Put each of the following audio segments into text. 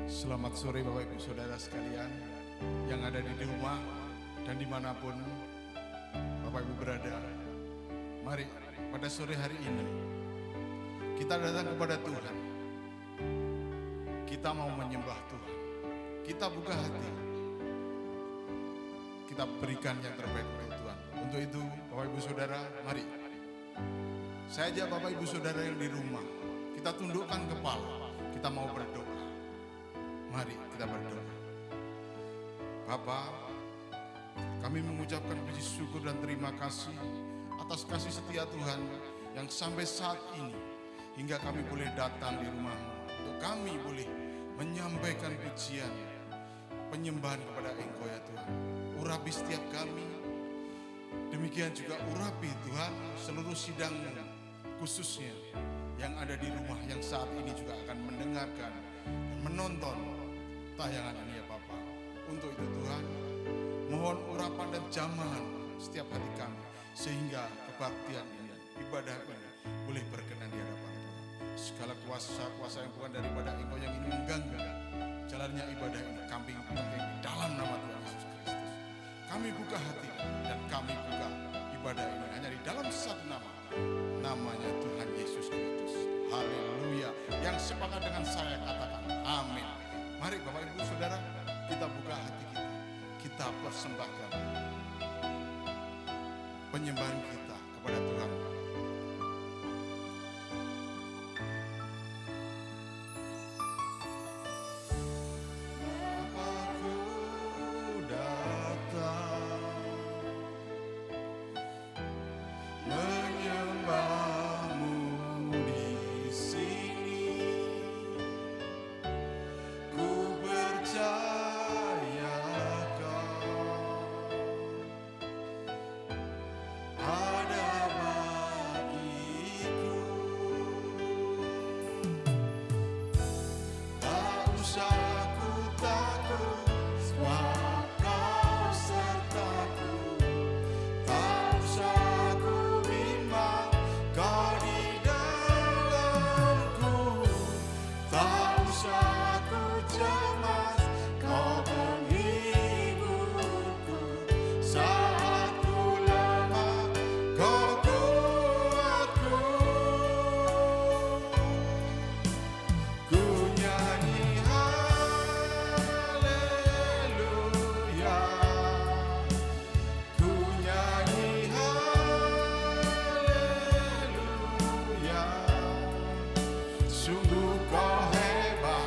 Selamat sore Bapak Ibu Saudara sekalian yang ada di rumah dan dimanapun Bapak Ibu berada. Mari pada sore hari ini kita datang kepada Tuhan. Kita mau menyembah Tuhan. Kita buka hati. Kita berikan yang terbaik untuk Tuhan. Untuk itu Bapak Ibu Saudara, mari saya ajak Bapak Ibu Saudara yang di rumah, kita tundukkan kepala, kita mau berdoa. Mari kita berdoa. Bapa, kami mengucapkan puji syukur dan terima kasih atas kasih setia Tuhan yang sampai saat ini hingga kami boleh datang di rumah-Mu untuk kami boleh menyampaikan pujian, penyembahan kepada Engkau ya Tuhan. Urapi setiap kami, demikian juga urapi Tuhan seluruh sidang khususnya yang ada di rumah yang saat ini juga akan mendengarkan dan menonton tayangan ini ya Bapa. Untuk itu Tuhan, mohon urapan dan jamahan setiap hati kami sehingga kebaktian ini, ibadah ini boleh berkenan di hadapan Tuhan. Segala kuasa-kuasa yang bukan daripada Engkau yang ini mengganggu jalannya ibadah ini, kami pakai di dalam nama Tuhan Yesus Kristus. Kami buka hati dan kami buka ibadah ini hanya di dalam satu nama, namanya Tuhan Yesus Kristus. Haleluya. Yang sepakat dengan saya katakan amin. Mari Bapak Ibu Saudara, kita buka hati kita. Kita persembahkan penyembahan kita kepada Tuhan. Bapakku datang menyembah-Mu di sini. Ku percaya Kau ada bagiku. Tak usah ku takut, sebab Kau sertaku. Tak usah ku bimbang, Kau di dalamku. Tak usah ku cemas, Kau penghiburku. Saat ku lemah, Kau kuatku. Ku nyanyi haleluya. Ku nyanyi haleluya. Sungguh Kau hebat,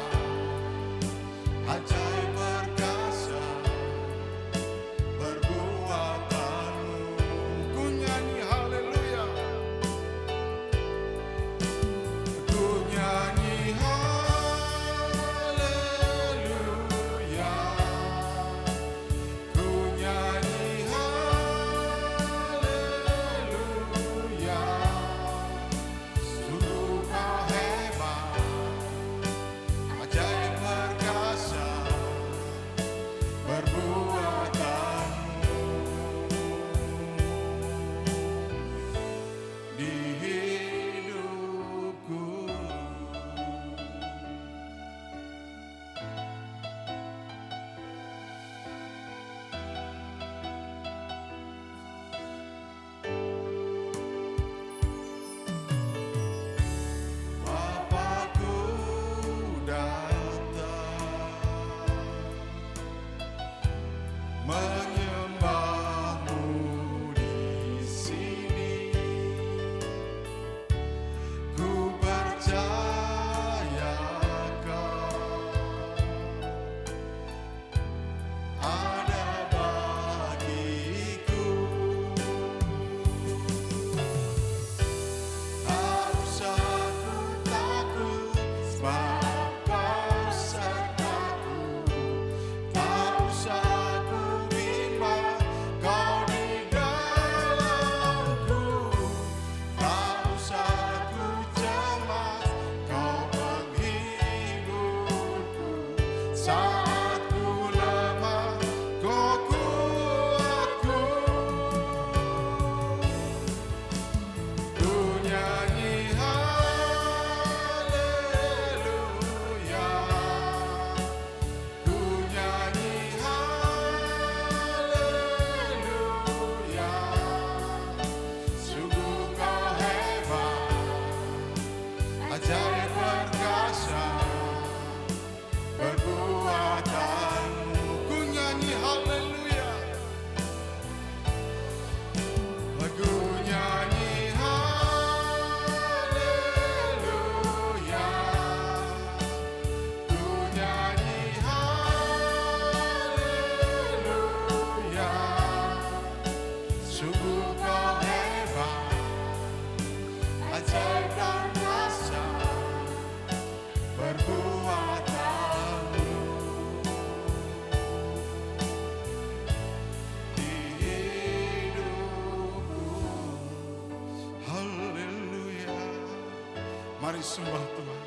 Mari sembah Tuhan.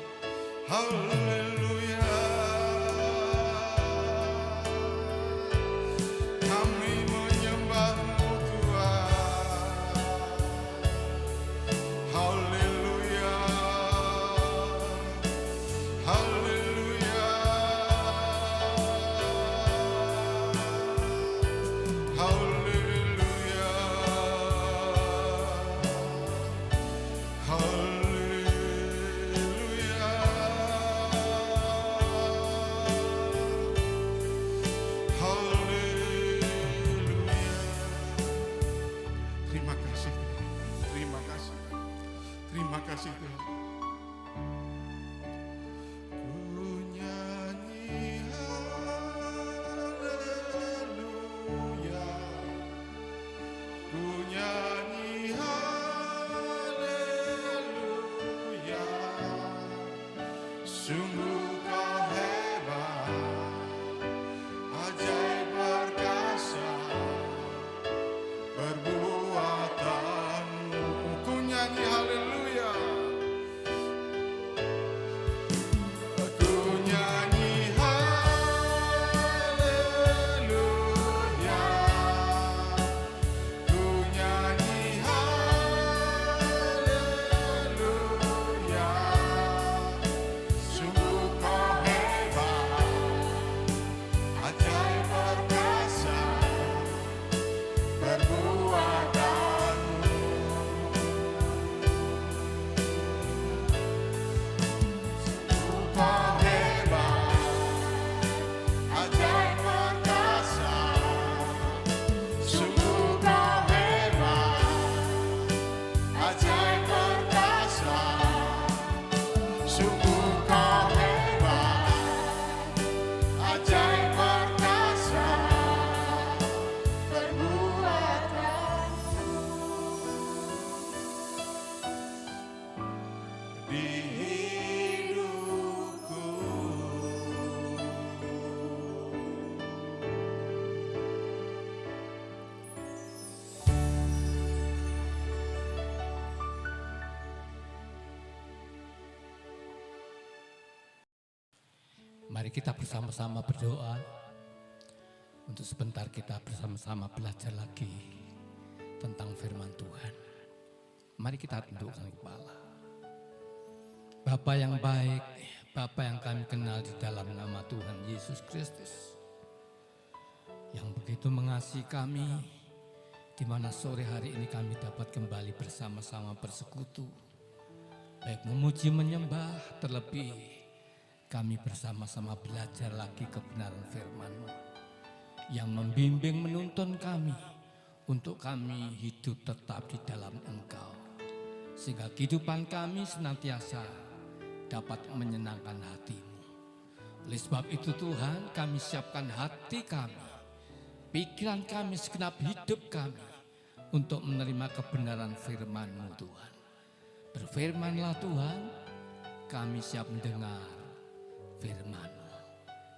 Haleluya. Kami menyembah-Mu Tuhan. Haleluya. Haleluya. Haleluya. Haleluya. Haleluya. Terima kasih Tuhan. Terima kasih. Terima kasih Tuhan. Ku nyanyi haleluya. Ku nyanyi haleluya. Sungguh kau hebat, ajaib perkasa perbuatanmu. Ku nyanyi haleluya. Ku nyanyi haleluya. Ku nyanyi haleluya. Sungguh kau hebat, ajaib perkasa perbuatanmu. Sungguh kau hebat, ajaib perkasa. Sungguh kau hebat, ajaib perkasa. Sungguh kau hebat, ajaib perkasa perbuatanmu. Di hidupku. Mari kita bersama-sama berdoa. Untuk sebentar kita bersama-sama belajar lagi tentang firman Tuhan. Mari kita tundukkan kepala. Bapa yang baik, Bapa yang kami kenal di dalam nama Tuhan Yesus Kristus, yang begitu mengasihi kami, di mana sore hari ini kami dapat kembali bersama-sama bersekutu, baik memuji menyembah, terlebih kami bersama-sama belajar lagi kebenaran firman-Mu yang membimbing menuntun kami untuk kami hidup tetap di dalam Engkau, sehingga kehidupan kami senantiasa dapat menyenangkan hati-Mu. Oleh sebab itu Tuhan, kami siapkan hati kami, pikiran kami, segenap hidup kami untuk menerima kebenaran firman-Mu Tuhan. Berfirmanlah Tuhan, kami siap mendengar firman-Mu.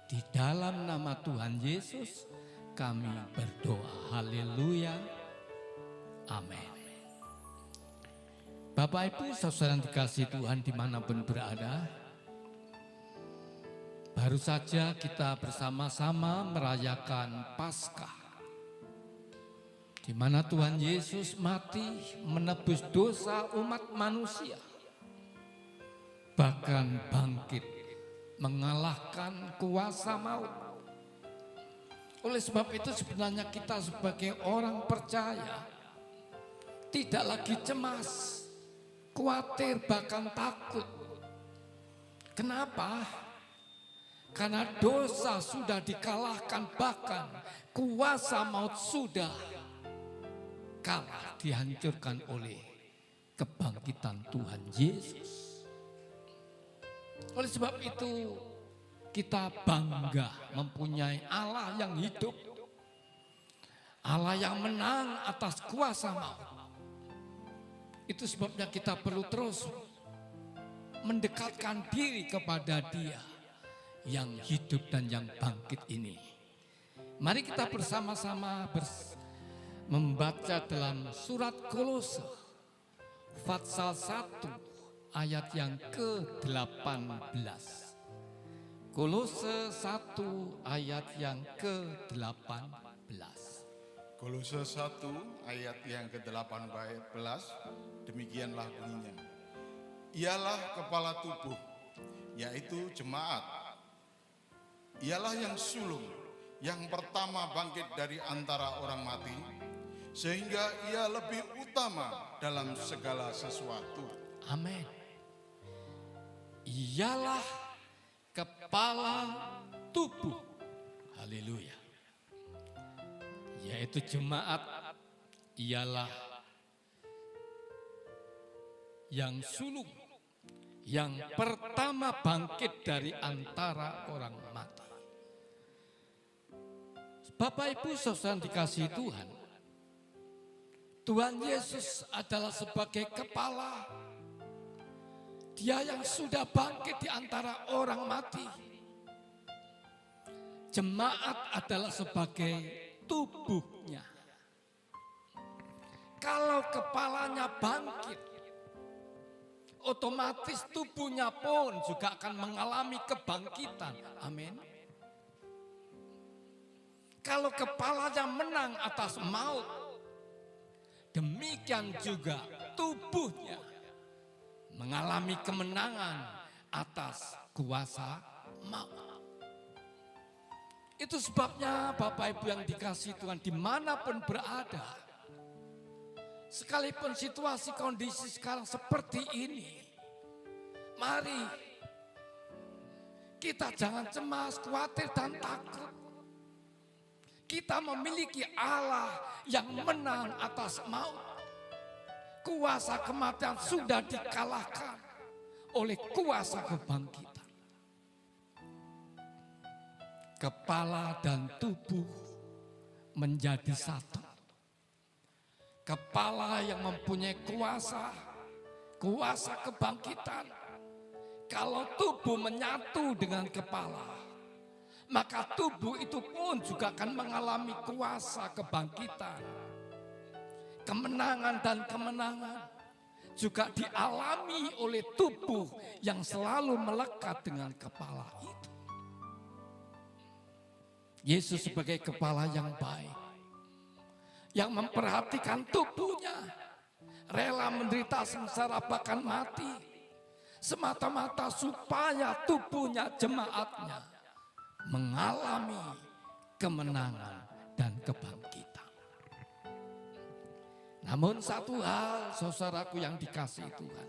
Di dalam nama Tuhan Yesus kami berdoa. Haleluya. Amin. Bapak Ibu saudara yang dikasihi Tuhan dimanapun berada, baru saja kita bersama-sama merayakan Paskah, di mana Tuhan Yesus mati menebus dosa umat manusia, bahkan bangkit mengalahkan kuasa maut. Oleh sebab itu sebenarnya kita sebagai orang percaya tidak lagi cemas, khawatir, bahkan takut. Kenapa? Karena dosa sudah dikalahkan, bahkan kuasa maut sudah kalah, dihancurkan oleh kebangkitan Tuhan Yesus. Oleh sebab itu kita bangga mempunyai Allah yang hidup, Allah yang menang atas kuasa maut. Itu sebabnya kita perlu terus mendekatkan diri kepada Dia yang hidup dan yang bangkit ini. Mari kita bersama-sama membaca dalam surat Kolose pasal 1 ayat yang ke-18. Kolose 1 ayat yang ke-18. Kolose 1 ayat yang ke-18, demikianlah bunyinya. Ialah kepala tubuh, yaitu jemaat. Ialah yang sulung, yang pertama bangkit dari antara orang mati, sehingga ia lebih utama dalam segala sesuatu. Amin. Ialah kepala tubuh. Haleluya. Yaitu jemaat, ialah yang sulung, yang pertama bangkit dari antara orang mati. Bapak Ibu saudara dikasihi Tuhan, Tuhan Yesus adalah sebagai kepala. Dia yang sudah bangkit di antara orang mati. Jemaat adalah sebagai tubuhnya. Kalau kepalanya bangkit, otomatis tubuhnya pun juga akan mengalami kebangkitan. Amin. Kalau kepalanya menang atas maut, demikian juga tubuhnya mengalami kemenangan atas kuasa maut. Itu sebabnya Bapak Ibu yang dikasihi Tuhan dimanapun berada, sekalipun situasi kondisi sekarang seperti ini, mari kita jangan cemas, khawatir dan takut. Kita memiliki Allah yang menang atas maut. Kuasa kematian sudah dikalahkan oleh kuasa kebangkitan. Kepala dan tubuh menjadi satu. Kepala yang mempunyai kuasa kebangkitan. Kalau tubuh menyatu dengan kepala, maka tubuh itu pun juga akan mengalami kuasa kebangkitan. Kemenangan dan kemenangan juga dialami oleh tubuh yang selalu melekat dengan kepala itu. Yesus sebagai kepala yang baik, yang memperhatikan tubuhnya, rela menderita sengsara bahkan mati, semata-mata supaya tubuhnya, jemaatnya, mengalami kemenangan dan kebangkitan. Namun satu hal, saudaraku yang dikasihi Tuhan,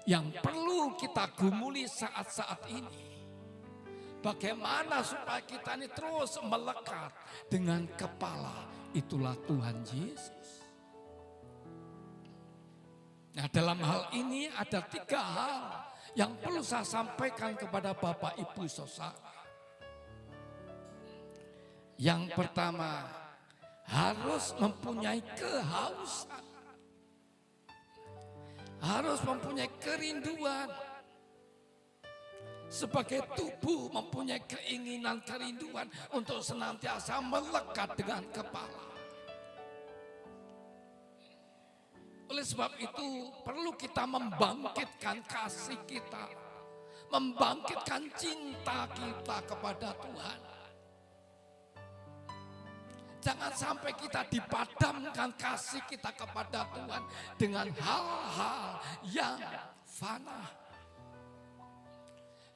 yang perlu kita gumuli saat-saat ini, bagaimana supaya kita ini terus melekat dengan kepala, itulah Tuhan Yesus. Nah, dalam hal ini ada 3 hal yang perlu saya sampaikan kepada Bapak Ibu saudara. Yang pertama, harus mempunyai kehausan. Harus mempunyai kerinduan. Sebagai tubuh mempunyai keinginan, kerinduan untuk senantiasa melekat dengan kepala. Oleh sebab itu perlu kita membangkitkan kasih kita, membangkitkan cinta kita kepada Tuhan. Jangan sampai kita dipadamkan kasih kita kepada Tuhan dengan hal-hal yang fana.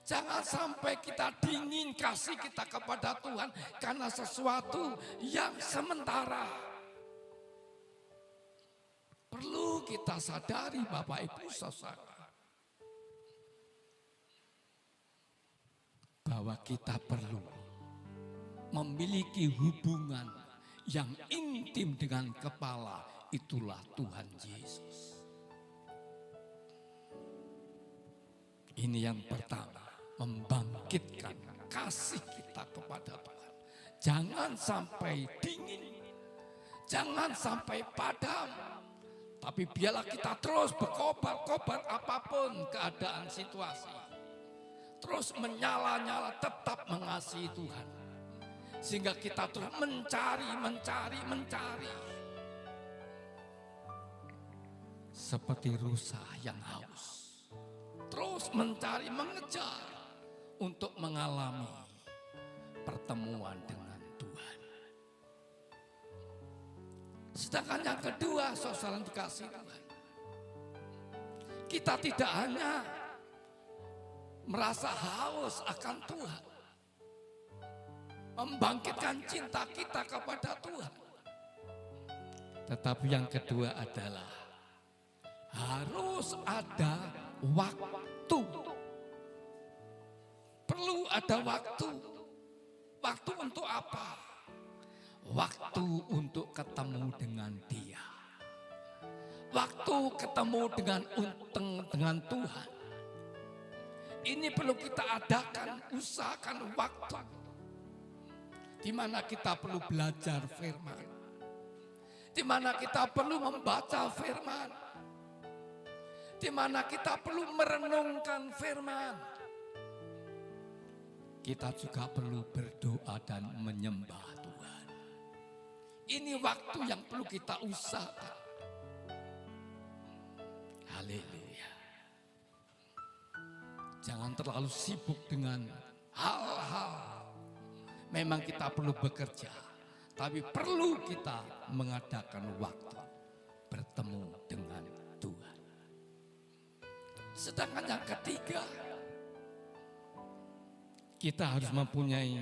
Jangan sampai kita dingin kasih kita kepada Tuhan karena sesuatu yang sementara. Perlu kita sadari Bapak Ibu saudara, bahwa kita perlu memiliki hubungan yang intim dengan kepala, itulah Tuhan Yesus. Ini yang pertama, membangkitkan kasih kita kepada Tuhan. Jangan sampai dingin, jangan sampai padam, tapi biarlah kita terus berkobar-kobar apapun keadaan situasi. Terus menyala-nyala, tetap mengasihi Tuhan. Sehingga kita terus mencari. Seperti rusa yang haus. terus mencari, mengejar untuk mengalami pertemuan dengan Tuhan. Sedangkan yang kedua, saudara dikasih Tuhan, kita tidak hanya merasa haus akan Tuhan, membangkitkan cinta kita kepada Tuhan, tetapi yang kedua adalah harus ada waktu. Perlu ada waktu. Waktu untuk apa? Waktu untuk ketemu dengan Dia. Waktu ketemu dengan Tuhan. Ini perlu kita adakan, usahakan waktu. Di mana kita perlu belajar firman. Di mana kita perlu membaca firman. Di mana kita perlu merenungkan firman. Kita juga perlu berdoa dan menyembah Tuhan. Ini waktu yang perlu kita usahakan. Haleluya. Jangan terlalu sibuk dengan hal-hal. Memang kita perlu bekerja, tapi perlu kita mengadakan waktu bertemu dengan Tuhan. Sedangkan yang ketiga, kita harus mempunyai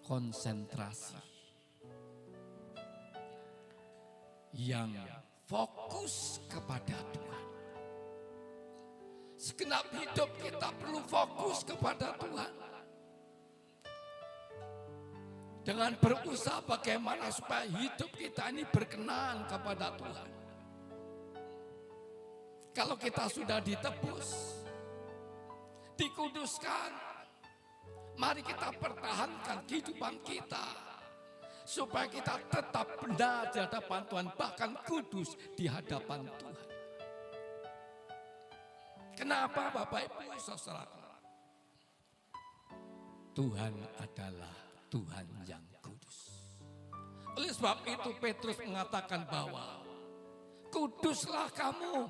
konsentrasi yang fokus kepada Tuhan. Segenap hidup kita perlu fokus kepada Tuhan. Dengan berusaha bagaimana supaya hidup kita ini berkenan kepada Tuhan. Kalau kita sudah ditebus, dikuduskan, mari kita pertahankan kehidupan kita supaya kita tetap benar di hadapan Tuhan, bahkan kudus di hadapan Tuhan. Kenapa Bapak Ibu Saudara? Tuhan adalah Tuhan yang kudus. Oleh sebab itu Petrus mengatakan bahwa kuduslah kamu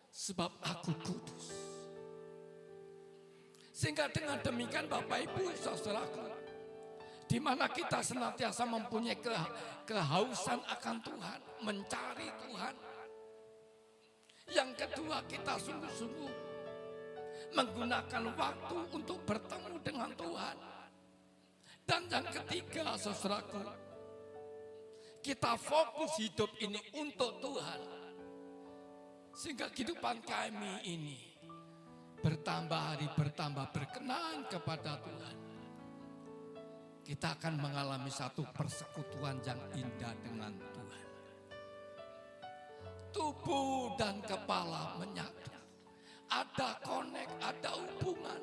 sebab aku kudus. Sehingga dengan demikian Bapak Ibu Saudaraku, di mana kita senantiasa mempunyai kehausan akan Tuhan, mencari Tuhan. Yang kedua, kita sungguh-sungguh menggunakan waktu untuk bertemu dengan Tuhan. Dan yang ketiga, saudaraku, kita fokus hidup ini untuk Tuhan. Sehingga kehidupan kami ini bertambah hari bertambah berkenan kepada Tuhan. Kita akan mengalami satu persekutuan yang indah dengan Tuhan. Tubuh dan kepala menyatu. Ada connect, ada hubungan.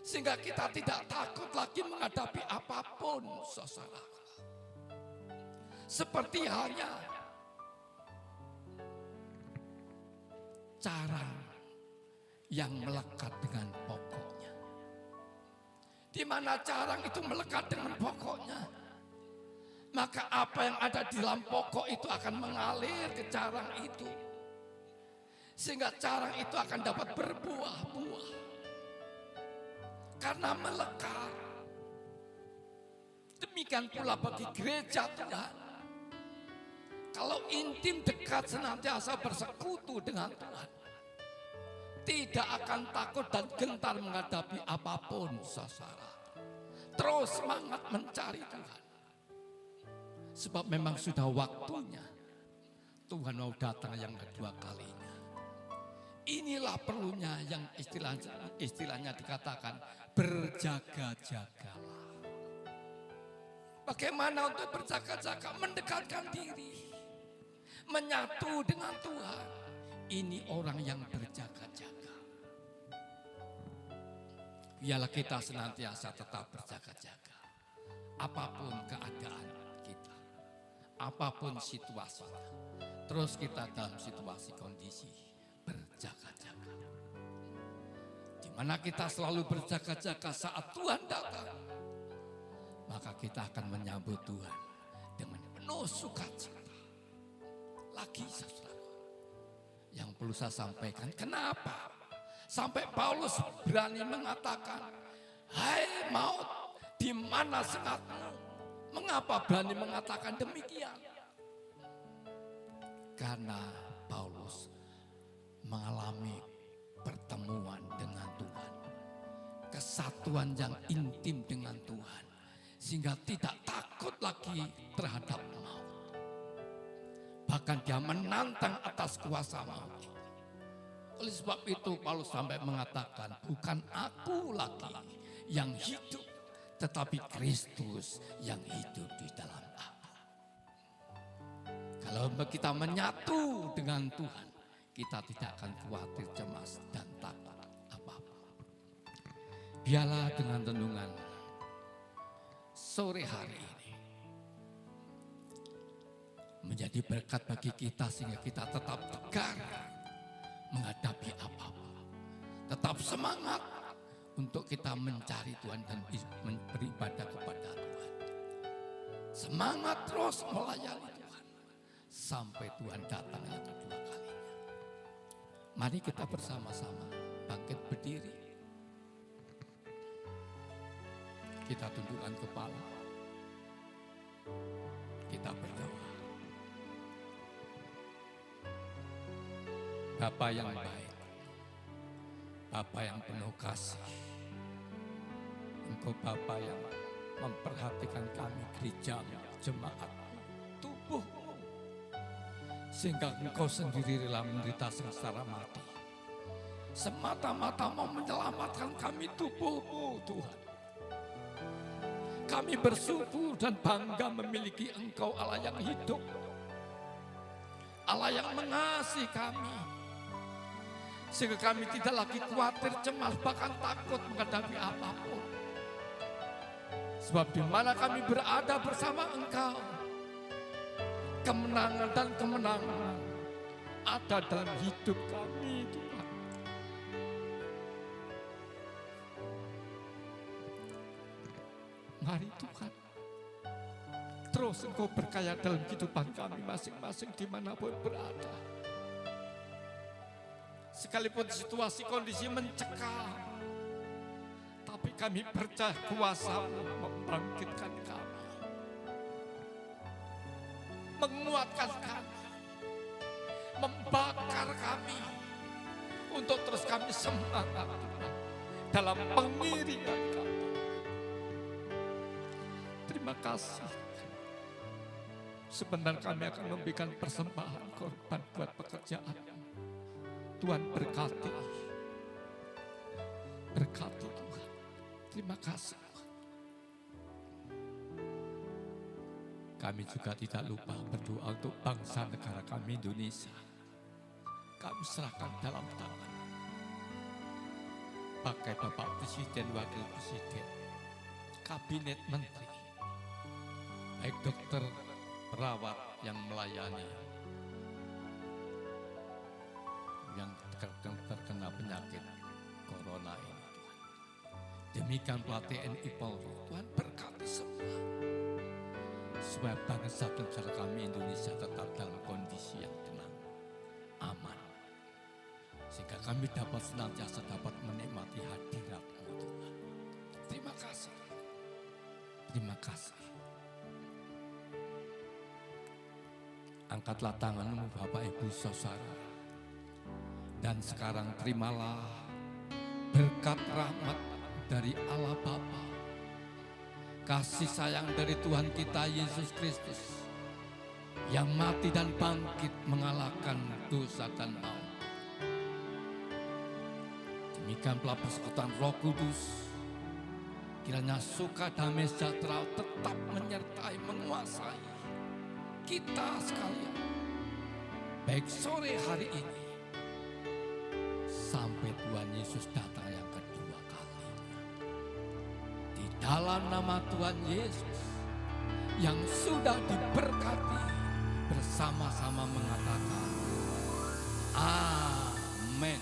Sehingga kita tidak takut lagi menghadapi apapun, saudara. Seperti halnya carang yang melekat dengan pokoknya. Di mana carang itu melekat dengan pokoknya, maka apa yang ada di dalam pokok itu akan mengalir ke carang itu. Sehingga carang itu akan dapat berbuah-buah. Karena melekat. Demikian pula bagi gereja Tuhan. Kalau intim dekat senantiasa bersekutu dengan Tuhan, tidak akan takut dan gentar menghadapi apapun, saudara. Terus semangat mencari Tuhan. Sebab memang sudah waktunya Tuhan mau datang yang kedua kalinya. Inilah perlunya yang istilahnya dikatakan berjaga-jagalah. Bagaimana untuk berjaga-jaga? Mendekatkan diri. Menyatu dengan Tuhan. Ini orang yang berjaga-jaga. Biarlah kita senantiasa tetap berjaga-jaga. Apapun keadaan kita. Apapun situasinya. Terus kita dalam situasi kondisi berjaga-jaga. Di mana kita selalu berjaga-jaga saat Tuhan datang. Maka kita akan menyambut Tuhan dengan penuh sukacita. Lagi saudara, Yang perlu saya sampaikan, kenapa sampai Paulus berani mengatakan, hai maut, di mana sengatmu? Mengapa berani mengatakan demikian? Karena Paulus mengalami pertemuan dengan Tuhan, kesatuan yang intim dengan Tuhan, sehingga tidak takut lagi terhadap maut. Bahkan dia menantang atas kuasa maut. Oleh sebab itu Paulus sampai mengatakan, bukan aku lagi yang hidup, tetapi Kristus yang hidup di dalam aku. Kalau kita menyatu dengan Tuhan, kita tidak akan khawatir, cemas, dan takut apa-apa. Biarlah dengan renungan sore hari ini menjadi berkat bagi kita, sehingga kita tetap tegar menghadapi apa-apa. Tetap semangat untuk kita mencari Tuhan dan beribadah kepada Tuhan. Semangat terus melayani Tuhan sampai Tuhan datang yang kedua kalinya. Mari kita bersama-sama bangkit berdiri. Kita tundukkan kepala. Kita berdoa. Bapa yang baik, Bapa yang penuh kasih, Engkau Bapa yang memperhatikan kami, gereja, jemaat, tubuhmu, sehingga Engkau sendiri rela menderita sengsara mati, semata-mata mau menyelamatkan kami, tubuhmu Tuhan. Kami bersyukur dan bangga memiliki Engkau, Allah yang hidup, Allah yang mengasihi kami, sehingga kami tidak lagi khawatir, cemas, bahkan takut menghadapi apapun. Sebab di mana kami berada bersama Engkau, kemenangan dan kemenangan ada dalam hidup kami, Tuhan. Mari Tuhan, terus Engkau berkaya dalam kehidupan kami masing-masing dimanapun berada. Sekalipun situasi kondisi mencekam, tapi kami percaya kuasa-Mu membangkitkan kami, menguatkan kami, membakar kami, untuk terus kami semangat dalam pengiringan kami. Terima kasih. Sebentar kami akan memberikan persembahan korban buat pekerjaan. Tuhan berkati, berkati Tuhan. Terima kasih. Kami juga tidak lupa berdoa untuk bangsa negara kami Indonesia. Kami serahkan dalam tangan. Pakai Bapak Presiden, Wakil Presiden, Kabinet Menteri, baik dokter, perawat yang melayani, yang terkena penyakit corona ini, Tuhan. Demikian pelatih TNI Polri, Tuhan berkati semua, supaya bangsa dan negara kami Indonesia tetap dalam kondisi yang tenang, aman, sehingga kami dapat senantiasa dapat menikmati hadirat-Mu, Tuhan. Terima kasih, terima kasih. Angkatlah tanganmu Bapak Ibu Saudara. Dan sekarang terimalah berkat rahmat dari Allah Bapa, kasih sayang dari Tuhan kita Yesus Kristus, yang mati dan bangkit mengalahkan dosa dan maut. Demikian pula persekutuan Roh Kudus, kiranya suka damai sejahtera tetap menyertai, menguasai kita sekalian, baik sore hari ini sampai Tuhan Yesus datang yang kedua kalinya. Di dalam nama Tuhan Yesus yang sudah diberkati, bersama-sama mengatakan amin.